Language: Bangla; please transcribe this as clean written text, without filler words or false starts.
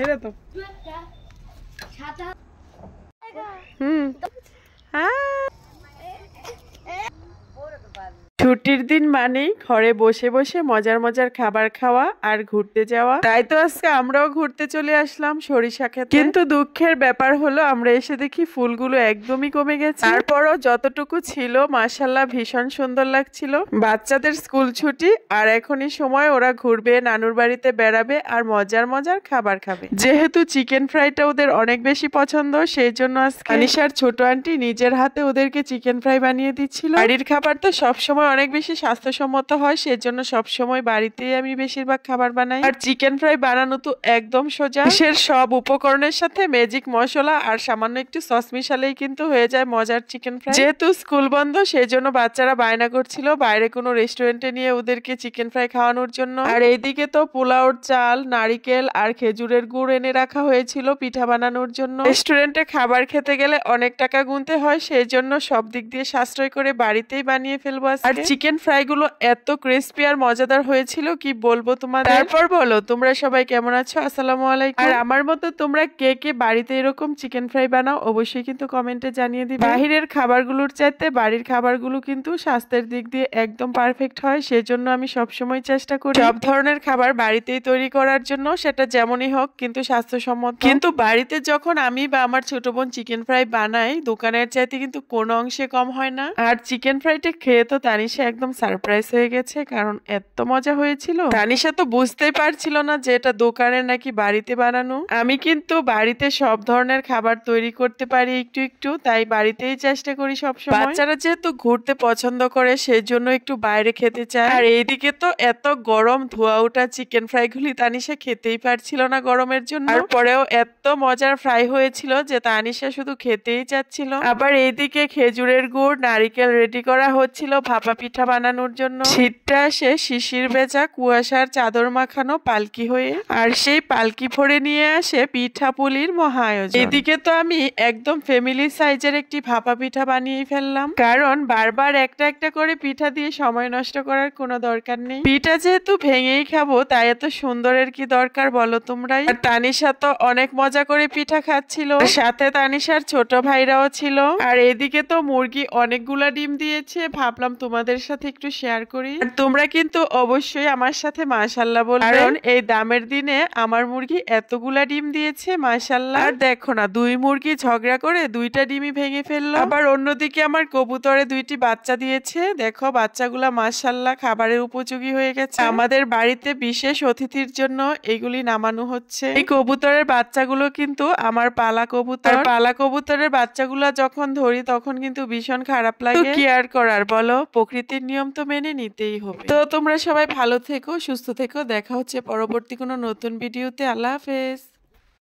এটা তো হুম ছুটির দিন মানেই ঘরে বসে বসে মজার মজার খাবার খাওয়া আর ঘুরতে যাওয়া। তাই তো আজকে আমরাও ঘুরতে চলে আসলাম সরিষা ক্ষেতে। কিন্তু দুঃখের ব্যাপার হলো আমরা এসে দেখি ফুলগুলো একদমই কমে গেছে। তারপরও যতটুকু ছিল মাশাআল্লাহ ভীষণ সুন্দর লাগছিল। বাচ্চাদের স্কুল ছুটি আর এখনই সময় ওরা ঘুরবে, নানুর বাড়িতে বেড়াবে আর মজার মজার খাবার খাবে। যেহেতু চিকেন ফ্রাইটা ওদের অনেক বেশি পছন্দ, সেই জন্য আজকে আনিশার ছোট আন্টি নিজের হাতে ওদেরকে চিকেন ফ্রাই বানিয়ে দিচ্ছিল। বাড়ির খাবার তো সবসময় অনেক বেশি স্বাস্থ্যসম্মত হয়, সেজন্য সবসময় বাড়িতেই আমি বেশিরভাগ খাবার বানাই। আর চিকেন ফ্রাই বানানো তো একদম সোজা। দেশের সব উপকরণের সাথে ম্যাজিক মশলা আর সামান্য একটু সস মিশালেই কিন্তু হয়ে যায় মজার চিকেন ফ্রাই। যেহেতু স্কুল বন্ধ সেই জন্য বাচ্চারা বায়না করছিল বাইরে কোনো রেস্টুরেন্টে নিয়ে ওদেরকে চিকেন ফ্রাই খাওয়ানোর জন্য। আর এইদিকে তো পোলাওর চাল, নারিকেল আর খেজুরের গুড় এনে রাখা হয়েছিল পিঠা বানানোর জন্য। রেস্টুরেন্টে খাবার খেতে গেলে অনেক টাকা গুনতে হয়, সেই জন্য সব দিক দিয়ে সাশ্রয় করে বাড়িতেই বানিয়ে ফেলবো। আর চিকেন ফ্রাই গুলো এত ক্রিস্পি আর মজাদার হয়েছিল কি বলবো তোমাদের। তারপর বলো তোমরা সবাই কেমন আছো? আসসালামু আলাইকুম। আর আমার মতো তোমরা কে কে বাড়িতে এরকম চিকেন ফ্রাই বানাও অবশ্যই কিন্তু কমেন্টে জানিয়ে দিবে। বাহিরের খাবারগুলোর চাইতে বাড়ির খাবারগুলো কিন্তু স্বাস্থ্যের দিক দিয়ে একদম পারফেক্ট হয়, সেজন্য আমি সবসময় চেষ্টা করি সব ধরনের খাবার বাড়িতেই তৈরি করার জন্য, সেটা যেমনই হোক কিন্তু স্বাস্থ্যসম্মত। কিন্তু বাড়িতে যখন আমি বা আমার ছোট বোন চিকেন ফ্রাই বানাই দোকানের চাইতে কিন্তু কোনো অংশে কম হয় না। আর চিকেন ফ্রাইটা খেয়ে তো তানিশা একদম সারপ্রাইজ হয়ে গেছে, কারণ এত মজা হয়েছিল। তানিশা তো বুঝতেই পারছিল না যে এটা দোকানে নাকি বাড়িতে বানানো। আমি কিন্তু বাড়িতে সব ধরনের খাবার তৈরি করতে পারি একটু একটু, তাই বাড়িতেই চেষ্টা করি সবসময়। বাচ্চারা যেহেতু ঘুরতে পছন্দ করে সেই জন্য একটু বাইরে খেতে চায়। আর এইদিকে তো এত গরম, ধোয়া ওঠা চিকেন ফ্রাই গুলি তানিশা খেতেই পারছিল না গরমের জন্য। তারপরেও এত মজার ফ্রাই হয়েছিল যে তানিশা শুধু খেতেই চাচ্ছিল। আবার এইদিকে খেজুরের গুড়, নারিকেল রেডি করা হচ্ছিল ভাপা পিঠা বানানোর জন্য। শীতটা আসে শিশির ভেজা কুয়াশার চাদর মাখানো পালকি হয়ে, আর সেই পালকি ভরে নিয়ে আসে পিঠা পুলির মহা আয়োজন। এদিকে তো আমি একদম ফ্যামিলি সাইজের একটি ভাপা পিঠা বানিয়ে ফেললাম, কারণ বারবার একটা একটা করে পিঠা দিয়ে সময় নষ্ট করার কোনো দরকার নেই। পিঠা যেহেতু ভেঙেই খাবো তাই এত সুন্দরের কি দরকার বলো তোমরাই। আর তানিশা তো অনেক মজা করে পিঠা খাচ্ছিল, সাথে তানিশার ছোট ভাইরাও ছিল। আর এদিকে তো মুরগি অনেকগুলা ডিম দিয়েছে, ভাবলাম তোমাদের সাথে একটু শেয়ার করি। আর তোমরা কিন্তু অবশ্যই আমার সাথে মাশাআল্লাহ বলবে, কারণ এই দামের দিনে আমার মুরগি এতগুলা ডিম দিয়েছে মাশাআল্লাহ। আর দেখো না, দুই মুরগি ঝগড়া করে দুইটা ডিমই ভেঙে ফেললো। আবার অন্যদিকে আমার কবুতরে দুইটি বাচ্চা দিয়েছে, দেখো বাচ্চাগুলা মাশাআল্লাহ খাবারের উপযোগী হয়ে গেছে। আমাদের বাড়িতে বিশেষ অতিথির জন্য এগুলি নামানো হচ্ছে। এই কবুতরের বাচ্চাগুলো কিন্তু আমার পালা কবুতর। পালা কবুতরের বাচ্চাগুলা যখন ধরি তখন কিন্তু ভীষণ খারাপ লাগে, কি আর করার বলো, প্রকৃতির নিয়ম তো মেনে নিতেই হবে। তো তোমরা সবাই ভালো থেকো, সুস্থ থেকো, দেখা হচ্ছে পরবর্তী কোনো নতুন ভিডিওতে। আল্লাহ হাফেজ।